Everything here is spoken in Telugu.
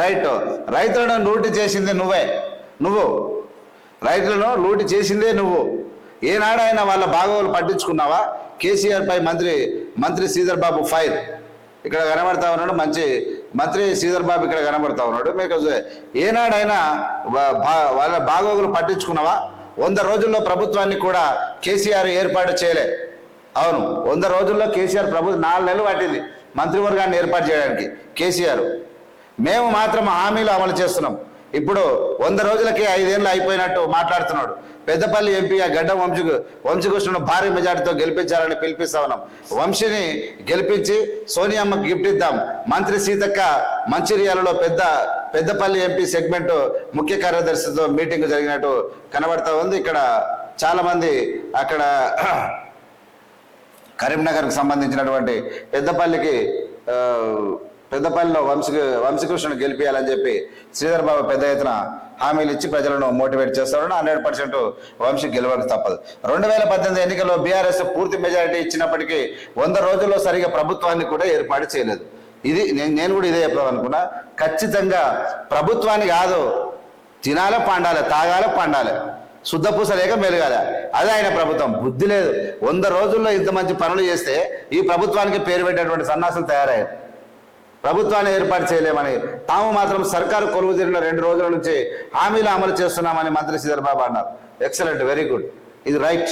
రైట్. రైతులను లూటి చేసింది నువ్వు రైతులను లూటి చేసిందే నువ్వు. ఏనాడైనా వాళ్ళ బాగోగులు పట్టించుకున్నావా? కేసీఆర్ పై మంత్రి శ్రీధర్ బాబు ఫైర్ ఇక్కడ కనబడతా ఉన్నాడు. మంత్రి శ్రీధర్ బాబు ఇక్కడ కనబడతా ఉన్నాడు. మీకు ఏనాడైనా వాళ్ళ బాగోగులు పట్టించుకున్నావా? 100 రోజుల్లో ప్రభుత్వాన్ని కూడా కేసీఆర్ ఏర్పాటు చేయలే. అవును, 100 రోజుల్లో కేసీఆర్ 4 నెలలు పట్టింది మంత్రివర్గాన్ని ఏర్పాటు చేయడానికి కేసీఆర్. మేము మాత్రం హామీలు అమలు చేస్తున్నాం. ఇప్పుడు 100 రోజులకి 5 ఏళ్ళు అయిపోయినట్టు మాట్లాడుతున్నాడు. పెద్దపల్లి ఎంపీ గడ్డ వంశీకృష్ణను భారీ మెజార్టీతో గెలిపించాలని పిలిపిస్తా ఉన్నాం. వంశీని గెలిపించి సోనియమ్మకు గిఫ్ట్ ఇద్దాం. మంత్రి సీతక్క మంచిర్యాలలో పెద్దపల్లి ఎంపీ సెగ్మెంట్ ముఖ్య కార్యదర్శితో మీటింగ్ జరిగినట్టు కనబడతా ఉంది. ఇక్కడ చాలా మంది అక్కడ కరీంనగర్కి సంబంధించినటువంటి పెద్దపల్లిలో వంశీకృష్ణను గెలిపించాలని చెప్పి శ్రీధర్ బాబు పెద్ద ఎత్తున హామీలు ఇచ్చి ప్రజలను మోటివేట్ చేస్తాడు. 100% వంశీ గెలవక తప్పదు. 2018 ఎన్నికల్లో బీఆర్ఎస్ పూర్తి మెజారిటీ ఇచ్చినప్పటికీ 100 రోజుల్లో సరిగా ప్రభుత్వాన్ని కూడా ఏర్పాటు చేయలేదు. ఇది నేను కూడా ఇదే చెప్తాను అనుకున్నా. ఖచ్చితంగా ప్రభుత్వాన్ని కాదు, తినాలే పండాలి, తాగాలే పండాలి, శుద్ధపూస లేక మెలగాలి. అదే ఆయన ప్రభుత్వం. బుద్ధి లేదు. 100 రోజుల్లో ఇంత మంచి పనులు చేస్తే ఈ ప్రభుత్వానికి పేరు పెట్టేటువంటి సన్నాసులు తయారయ్యారు. ప్రభుత్వాన్ని ఏర్పాటు చేయలేమని తాము మాత్రం సర్కారు కొలువు తీరిన 2 రోజుల నుంచి హామీలు అమలు చేస్తున్నామని మంత్రి శ్రీధర్ బాబు అన్నారు. ఎక్సలెంట్, వెరీ గుడ్, ఇది రైట్.